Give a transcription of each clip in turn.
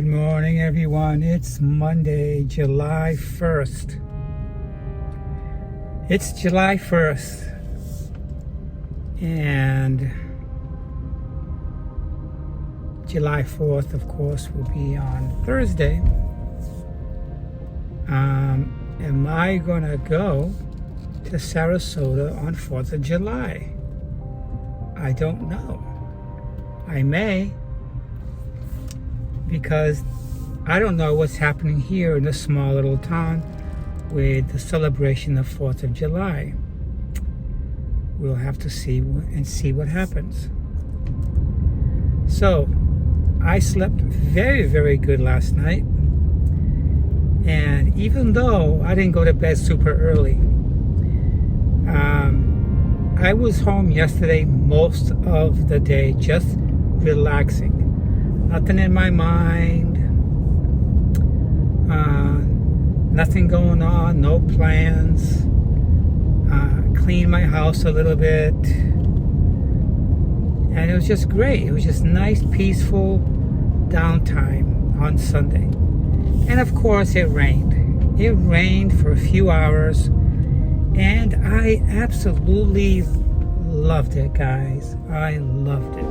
morning, everyone. It's Monday, July 1st. It's July 1st. And July 4th, of course, will be on Thursday. Am I going to go to Sarasota on 4th of July? I don't know. I may, because I don't know what's happening here in this small little town with the celebration of 4th of July. We'll have to see what happens. So, I slept very, very good last night. And even though I didn't go to bed super early, I was home yesterday most of the day, just relaxing. Nothing in my mind, nothing going on, no plans. Cleaned my house a little bit, and it was just great. It was just nice, peaceful downtime on Sunday. And of course it rained. It rained for a few hours, and I absolutely loved it, guys. I loved it.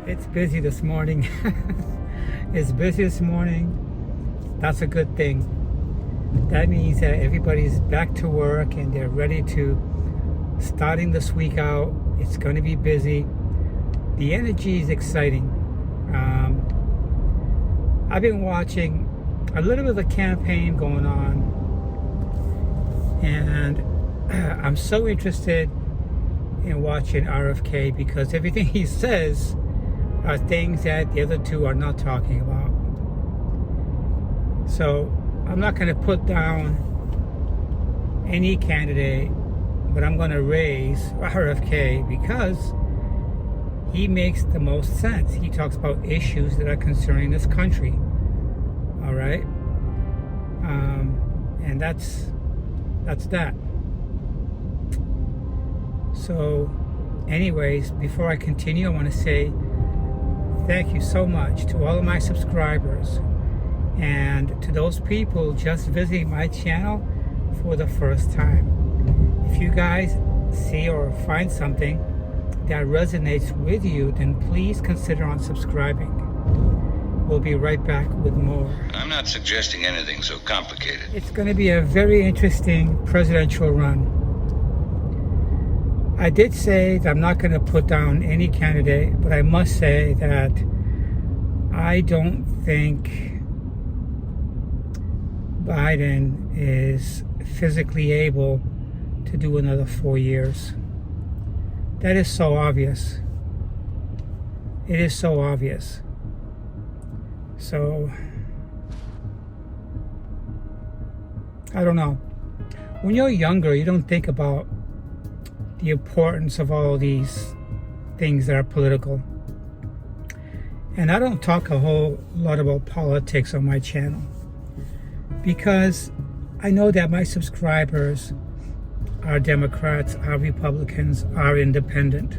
It's busy this morning. It's busy this morning. That's a good thing. That means that everybody's back to work and they're ready to starting this week out. It's going to be busy. The energy is exciting. I've been watching a little bit of the campaign going on, and I'm so interested in watching RFK because everything he says are things that the other two are not talking about. So I'm not going to put down any candidate, but I'm going to raise RFK because he makes the most sense. He talks about issues that are concerning this country. All right? And that's that. So anyways, before I continue, I want to say thank you so much to all of my subscribers and to those people just visiting my channel for the first time. If you guys see or find something that resonates with you, then please consider unsubscribing. We'll be right back with more. I'm not suggesting anything so complicated. It's going to be a very interesting presidential run. I did say that I'm not going to put down any candidate, but I must say that I don't think Biden is physically able to do another 4 years. That is so obvious. It is so obvious. So, I don't know. When you're younger, you don't think about the importance of all these things that are political. And I don't talk a whole lot about politics on my channel because I know that my subscribers are Democrats, are Republicans, are independent.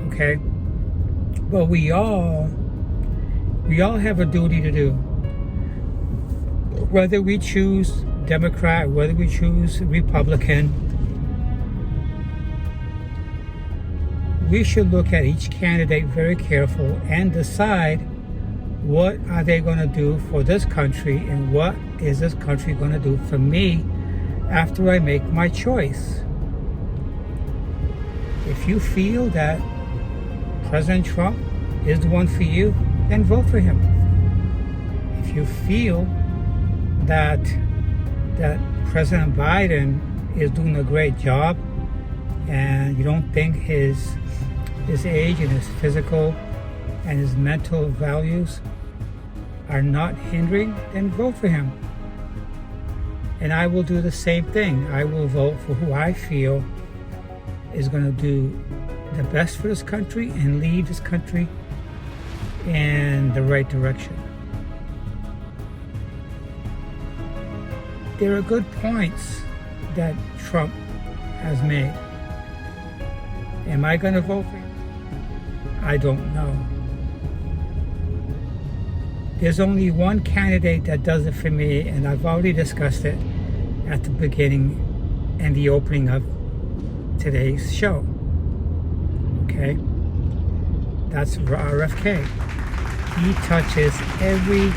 Okay? But we all have a duty to do. Whether we choose Democrat, whether we choose Republican, we should look at each candidate very careful and decide what are they going to do for this country and what is this country going to do for me after I make my choice. If you feel that President Trump is the one for you, then vote for him. If you feel that President Biden is doing a great job and you don't think his age and his physical and his mental values are not hindering, then vote for him. And I will do the same thing. I will vote for who I feel is going to do the best for this country and lead this country in the right direction. There are good points that Trump has made. Am I going to vote for him? I don't know. There's only one candidate that does it for me, and I've already discussed it at the beginning and the opening of today's show. Okay? That's RFK. He touches every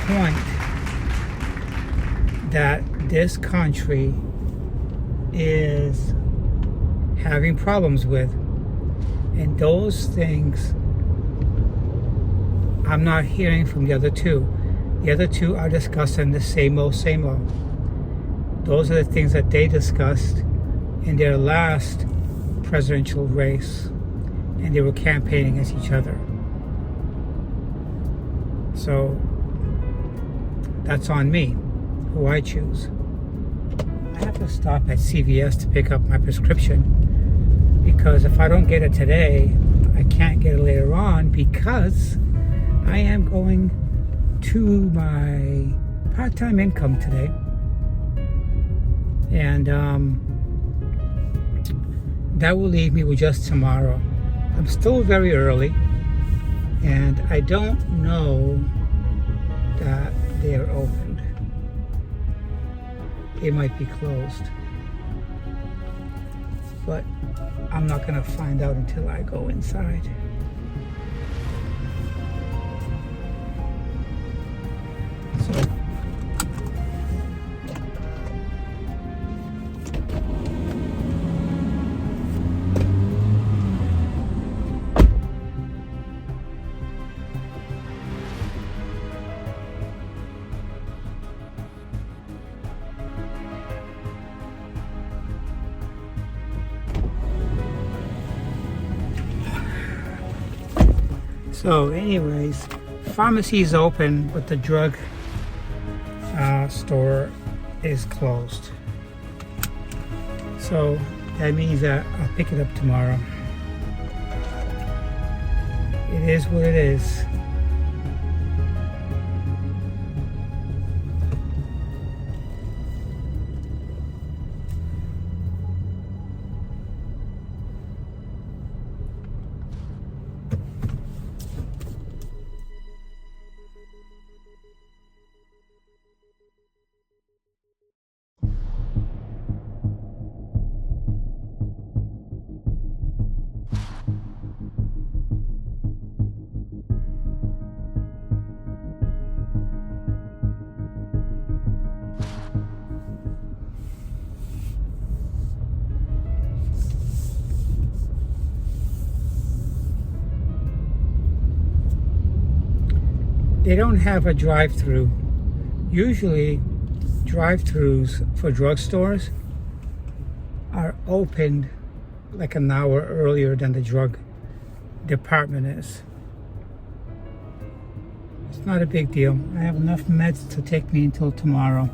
point that this country is having problems with. And those things I'm not hearing from the other two. The other two are discussing the same old, same old. Those are the things that they discussed in their last presidential race, and they were campaigning against each other. So that's on me, who I choose. I have to stop at CVS to pick up my prescription, because if I don't get it today, I can't get it later on, because I am going to my part-time income today. And that will leave me with just tomorrow. I'm still very early, and I don't know that they're opened. It might be closed, but I'm not going to find out until I go inside. So anyways, pharmacy is open, but the drug store is closed. So that means that I'll pick it up tomorrow. It is what it is. They don't have a drive-through. Usually, drive-throughs for drugstores are opened like an hour earlier than the drug department is. It's not a big deal. I have enough meds to take me until tomorrow.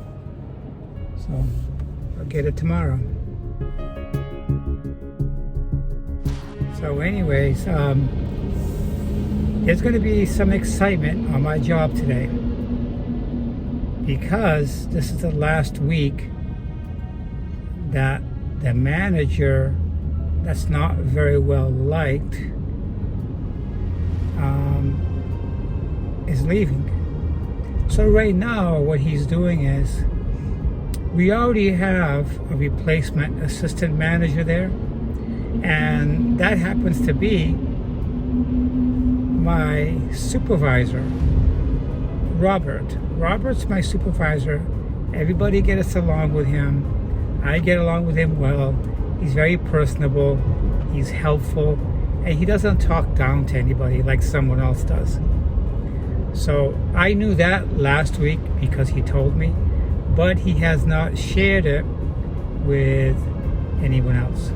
So, I'll get it tomorrow. So anyways, there's going to be some excitement on my job today, because this is the last week that the manager that's not very well liked is leaving. So right now what he's doing is, we already have a replacement assistant manager there, and that happens to be my supervisor, Robert. Robert's my supervisor. Everybody gets along with him. I get along with him well. He's very personable, he's helpful, and he doesn't talk down to anybody like someone else does. So I knew that last week because he told me, but he has not shared it with anyone else.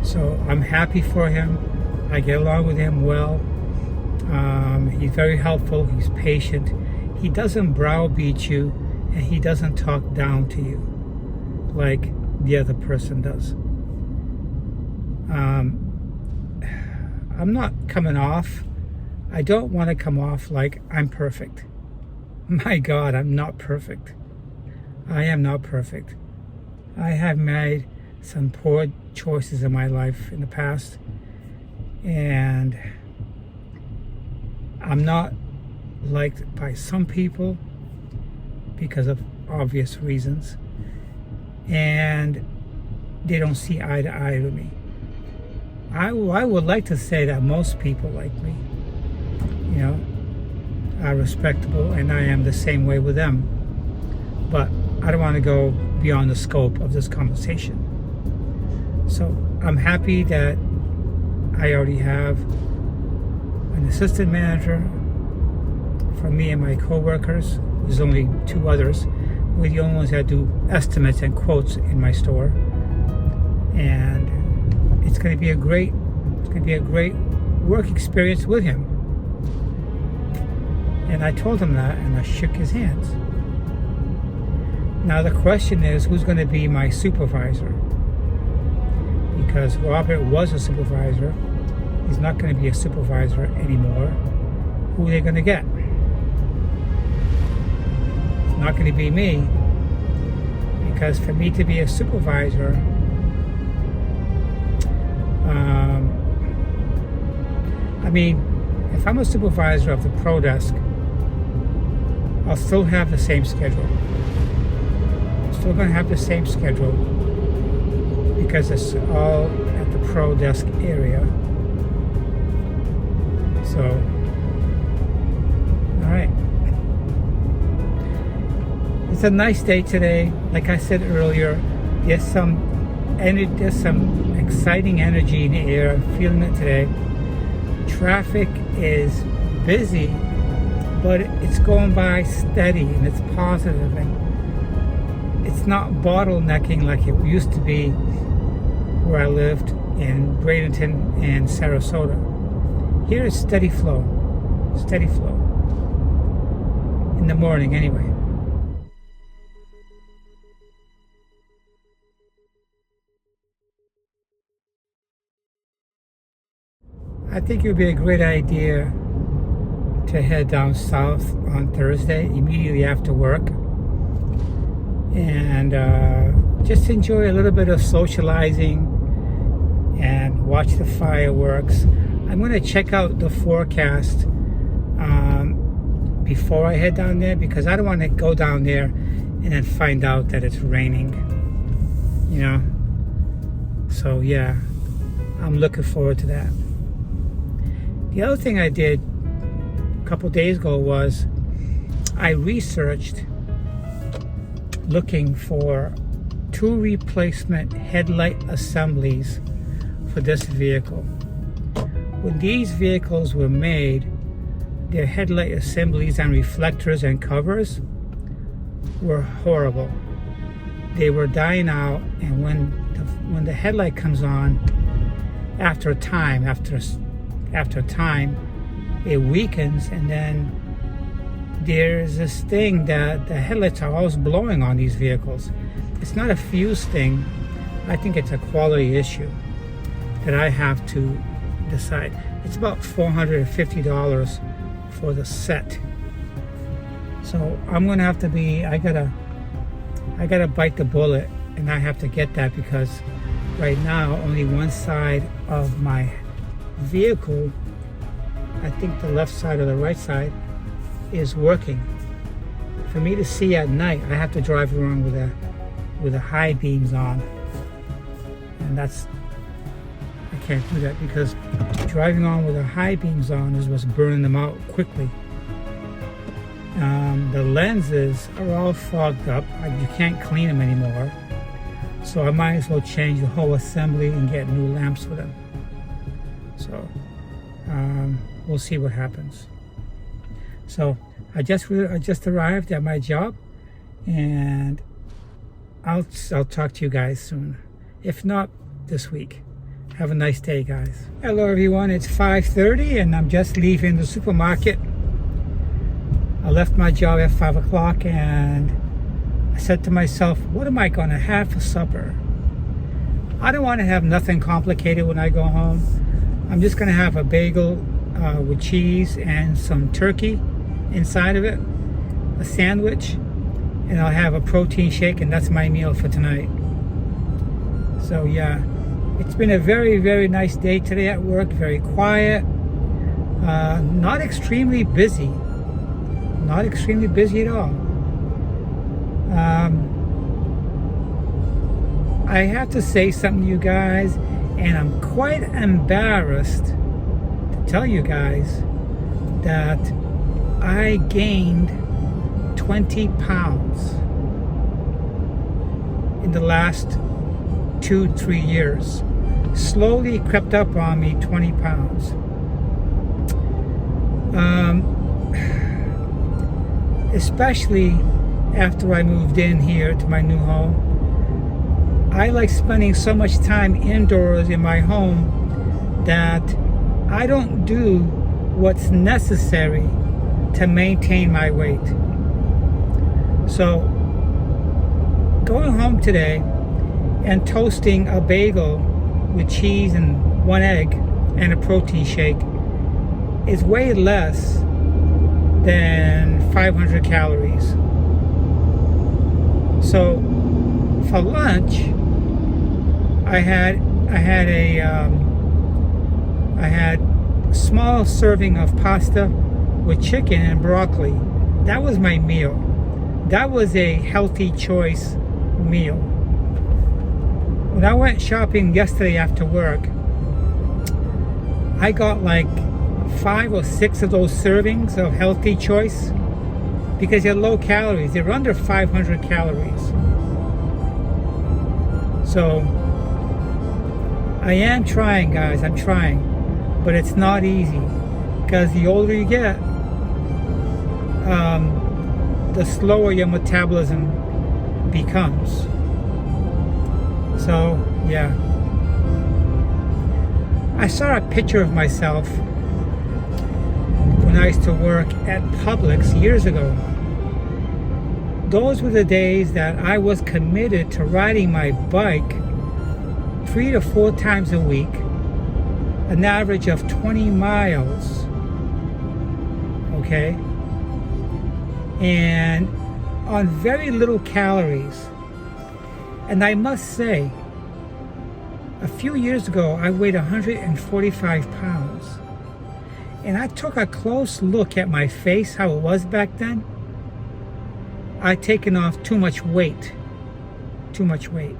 So I'm happy for him. I get along with him well. He's very helpful, he's patient. He doesn't browbeat you, and he doesn't talk down to you like the other person does. I'm not coming off. I don't want to come off like I'm perfect. My God, I'm not perfect. I am not perfect. I have made some poor choices in my life in the past, and I'm not liked by some people because of obvious reasons, and they don't see eye to eye with me. I would like to say that most people like me, you know, are respectable, and I am the same way with them. But I don't want to go beyond the scope of this conversation. So I'm happy that I already have an assistant manager for me and my co-workers. There's only 2 others. We're the only ones that do estimates and quotes in my store. And it's going to be a great work experience with him. And I told him that, and I shook his hands. Now the question is, who's going to be my supervisor? Because Robert was a supervisor. He's not going to be a supervisor anymore. Who are they going to get? It's not going to be me. Because for me to be a supervisor, I mean, if I'm a supervisor of the pro desk, I'll still have the same schedule. I'm still going to have the same schedule because it's all at the pro desk area. So, all right. It's a nice day today. Like I said earlier, there's some exciting energy in the air. I'm feeling it today. Traffic is busy, but it's going by steady and it's positive, and it's not bottlenecking like it used to be where I lived in Bradenton and Sarasota. Here is steady flow in the morning anyway. I think it would be a great idea to head down south on Thursday, immediately after work, and just enjoy a little bit of socializing and watch the fireworks. I'm going to check out the forecast before I head down there, because I don't want to go down there and then find out that it's raining, you know. So yeah, I'm looking forward to that. The other thing I did a couple days ago was I researched looking for 2 replacement headlight assemblies for this vehicle. When these vehicles were made, their headlight assemblies and reflectors and covers were horrible. They were dying out, and when the headlight comes on, after time, it weakens, and then there's this thing that the headlights are always blowing on these vehicles. It's not a fuse thing. I think it's a quality issue that I have to decide. It's about $450 for the set. So I'm gonna have to I gotta bite the bullet, and I have to get that, because right now only one side of my vehicle, I think the left side or the right side, is working. For me to see at night, I have to drive around with the high beams on, and I can't do that, because driving on with the high beams on is what's burning them out quickly. The lenses are all fogged up. You can't clean them anymore. So I might as well change the whole assembly and get new lamps for them. So we'll see what happens. So I just arrived at my job, and I'll talk to you guys soon. If not, this week. Have a nice day, guys. Hello everyone, it's 5:30 and I'm just leaving the supermarket. I left my job at 5 o'clock and I said to myself, what am I gonna have for supper? I don't want to have nothing complicated when I go home. I'm just gonna have a bagel with cheese and some turkey inside of it, a sandwich, and I'll have a protein shake, and that's my meal for tonight. So yeah, it's been a very, very nice day today at work. Very quiet, not extremely busy, not extremely busy at all. I have to say something to you guys, and I'm quite embarrassed to tell you guys that I gained 20 pounds in the last 2-3 years. Slowly crept up on me 20 pounds. Especially after I moved in here to my new home. I like spending so much time indoors in my home that I don't do what's necessary to maintain my weight. So going home today and toasting a bagel with cheese and 1 egg and a protein shake is way less than 500 calories. So for lunch, I had a small serving of pasta with chicken and broccoli. That was my meal. That was a healthy choice meal. When I went shopping yesterday after work, I got like 5 or 6 of those servings of healthy choice because they're low calories. They're under 500 calories. So I am trying, guys. I'm trying, but it's not easy because the older you get, the slower your metabolism becomes. So yeah, I saw a picture of myself when I used to work at Publix years ago. Those were the days that I was committed to riding my bike 3 to 4 times a week, an average of 20 miles, okay? And on very little calories. And I must say, a few years ago, I weighed 145 pounds. And I took a close look at my face, how it was back then. I'd taken off too much weight. Too much weight.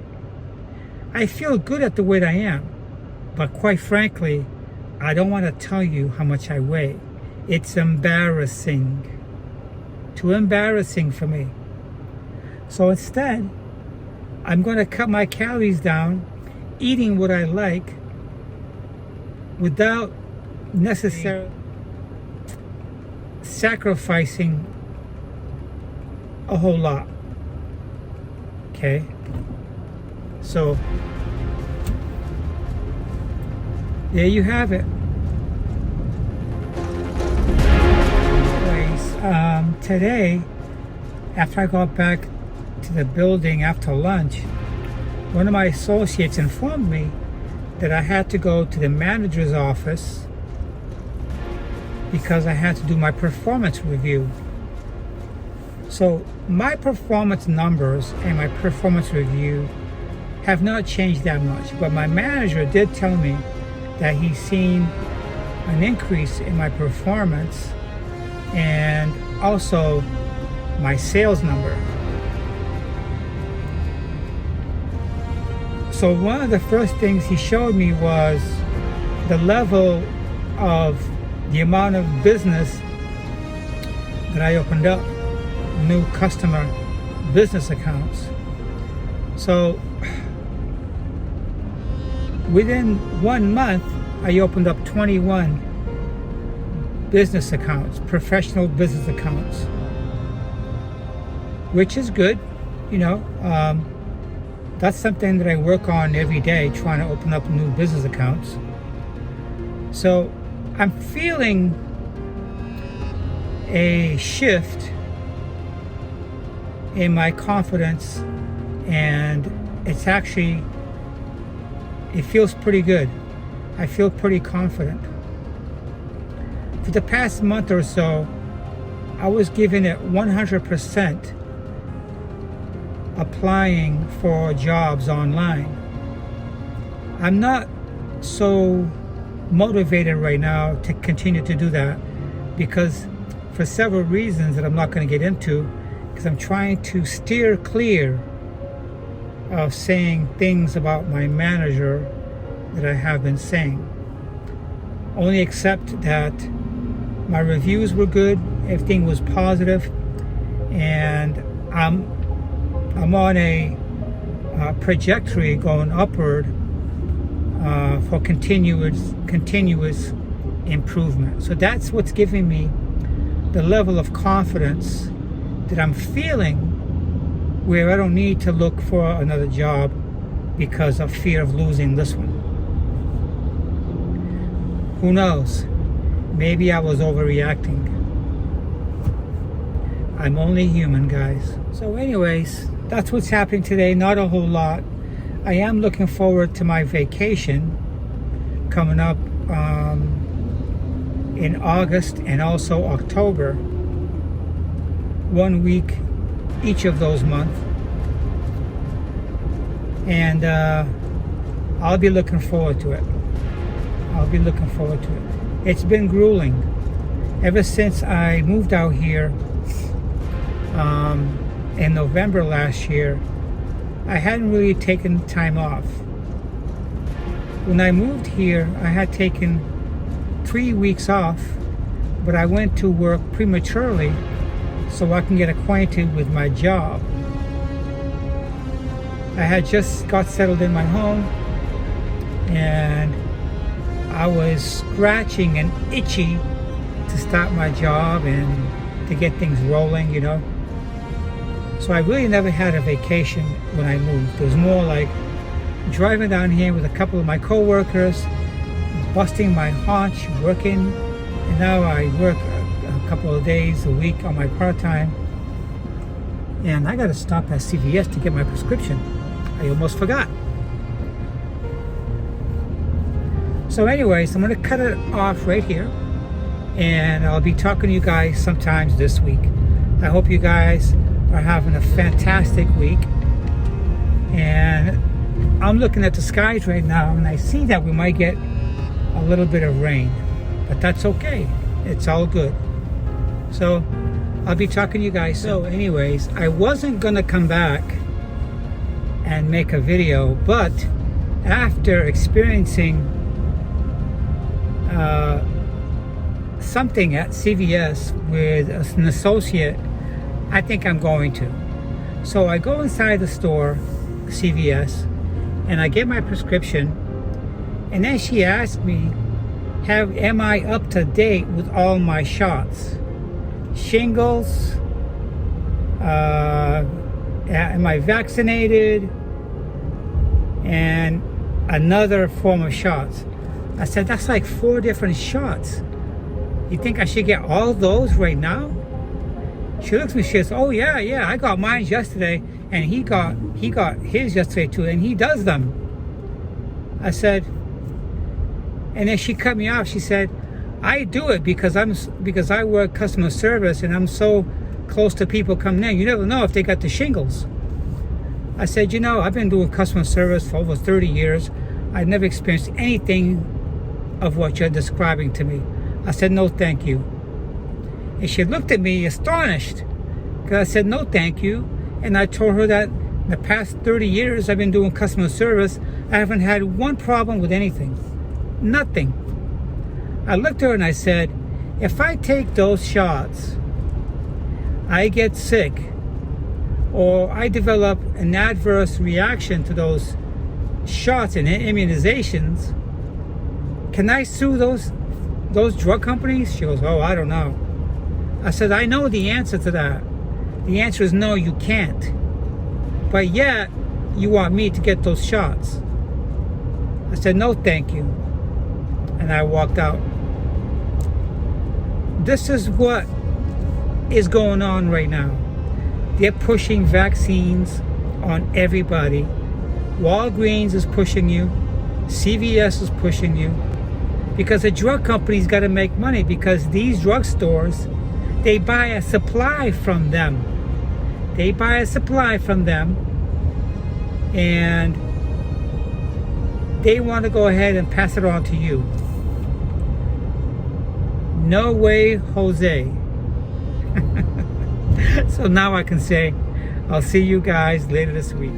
I feel good at the weight I am. But quite frankly, I don't want to tell you how much I weigh. It's embarrassing. Too embarrassing for me. So instead, I'm going to cut my calories down, eating what I like, without necessarily sacrificing a whole lot. Okay? So, there you have it. Anyways, today, after I got back to the building after lunch, one of my associates informed me that I had to go to the manager's office because I had to do my performance review. So my performance numbers and my performance review have not changed that much, but my manager did tell me that he's seen an increase in my performance and also my sales number. So one of the first things he showed me was the level of the amount of business that I opened up, new customer business accounts. So within 1 month, I opened up 21 business accounts, professional business accounts, which is good. You know, that's something that I work on every day, trying to open up new business accounts. So I'm feeling a shift in my confidence, and it feels pretty good. I feel pretty confident. For the past month or so, I was giving it 100%, applying for jobs online. I'm not so motivated right now to continue to do that, because for several reasons that I'm not going to get into, because I'm trying to steer clear of saying things about my manager that I have been saying. Only accept that my reviews were good, everything was positive, and I'm on a trajectory going upward for continuous improvement. So that's what's giving me the level of confidence that I'm feeling, where I don't need to look for another job because of fear of losing this one. Who knows? Maybe I was overreacting. I'm only human, guys. So anyways, that's what's happening today. Not a whole lot. I am looking forward to my vacation coming up in August and also October. 1 week each of those months. And I'll be looking forward to it. It's been grueling. Ever since I moved out here in November last year, I hadn't really taken time off. When I moved here, I had taken 3 weeks off, but I went to work prematurely so I can get acquainted with my job. I had just got settled in my home, and I was scratching and itchy to start my job and to get things rolling, you know. So I really never had a vacation when I moved. It was more like driving down here with a couple of my co-workers, busting my haunch, working, and now I work a couple of days a week on my part-time. And I got to stop at CVS to get my prescription. I almost forgot. So anyways, I'm going to cut it off right here, and I'll be talking to you guys sometimes this week. I hope you guys are having a fantastic week. And I'm looking at the skies right now, and I see that we might get a little bit of rain, but that's okay. It's all good. So I'll be talking to you guys. So anyways, I wasn't gonna come back and make a video, but after experiencing something at CVS with an associate, I think I'm going to. So I go inside the store, CVS, and I get my prescription, and then she asked me, am I up to date with all my shots? Shingles, am I vaccinated, and another form of shots. I said, that's like 4 different shots. You think I should get all those right now? She looks at me, she says, oh yeah, I got mine yesterday, and he got his yesterday too, and he does them. I said, and then she cut me off. She said, I do it because I work customer service, and I'm so close to people coming in. You never know if they got the shingles. I said, you know, I've been doing customer service for over 30 years. I've never experienced anything of what you're describing to me. I said, no, thank you. And she looked at me astonished, because I said, no, thank you. And I told her that in the past 30 years I've been doing customer service, I haven't had one problem with anything. Nothing. I looked at her and I said, if I take those shots, I get sick, or I develop an adverse reaction to those shots and immunizations, can I sue those drug companies? She goes, oh, I don't know. I said, I know the answer to that. The answer is no, you can't. But yet, you want me to get those shots. I said, no, thank you. And I walked out. This is what is going on right now. They're pushing vaccines on everybody. Walgreens is pushing you. CVS is pushing you. Because the drug companies got to make money, because these drugstores, they buy a supply from them. They buy a supply from them, and they want to go ahead and pass it on to you. No way, Jose. So now I can say, I'll see you guys later this week.